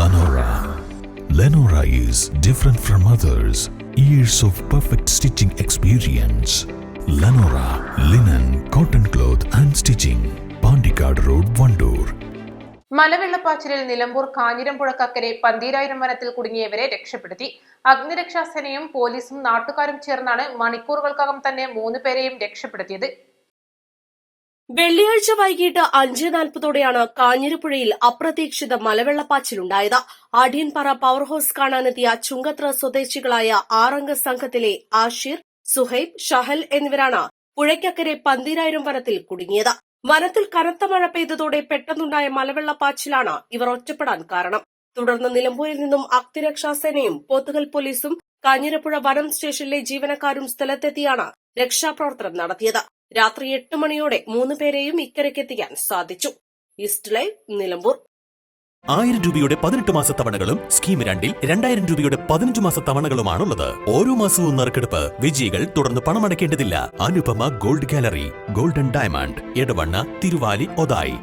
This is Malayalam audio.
Lenora. Lenora is different from others. Years of perfect stitching experience. Lenora linen, cotton cloth and stitching. Pandikad Road, Vandoor. മലവെള്ളപ്പാച്ചിലിൽ Nilambur കാഞ്ഞിരമ്പുഴക്കക്കരെ പന്തീരായിരം വനത്തിൽ കുടുങ്ങിയവരെ രക്ഷപ്പെടുത്തി. അഗ്നിരക്ഷാസേനയും പോലീസും നാട്ടുകാരും ചേർന്നാണ് മണിക്കൂറുകൾക്കകം തന്നെ 3 പേരെയും രക്ഷപ്പെടുത്തിയത്. വെള്ളിയാഴ്ച വൈകിട്ട് 5:40 കാഞ്ഞിരപ്പുഴയിൽ അപ്രതീക്ഷിത മലവെള്ളപ്പാച്ചിലുണ്ടായത്. ആഢ്യൻപാറ പവർ ഹൌസ് കാണാനെത്തിയ ചുങ്കത്ര സ്വദേശികളായ 6 സംഘത്തിലെ ആഷിർ, സുഹൈബ്, ഷഹൽ എന്നിവരാണ് പുഴയ്ക്കക്കരെ പന്തീരായിരം വനത്തിൽ കുടുങ്ങിയത്. വനത്തിൽ കനത്ത മഴ പെയ്തതോടെ പെട്ടെന്നുണ്ടായ മലവെള്ളപ്പാച്ചിലാണ് ഇവർ ഒറ്റപ്പെടാൻ കാരണം. തുടർന്ന് നിലമ്പൂരിൽ നിന്നും അഗ്നിരക്ഷാസേനയും പോത്തുകൽ പോലീസും കാഞ്ഞിരപ്പുഴ വനം സ്റ്റേഷനിലെ ജീവനക്കാരും സ്ഥലത്തെത്തിയാണ് രക്ഷാപ്രവർത്തനം നടത്തിയത്. രാത്രി 8 മണിയോടെ 3 പേരെയും ഇക്കരയ്ക്കെത്തിക്കാൻ സാധിച്ചു. East live, Nilambur. 1000 രൂപയുടെ 18 മാസ തവണകളും സ്കീം 2ൽ 2000 രൂപയുടെ 15 മാസ തവണകളുമാണുള്ളത്. ഓരോ മാസവും നറുക്കെടുപ്പ്. വിജയികൾ തുടർന്ന് പണമടയ്ക്കേണ്ടതില്ല. Anupama gold gallery, golden diamond, Edavanna, Thiruvali, Othayi.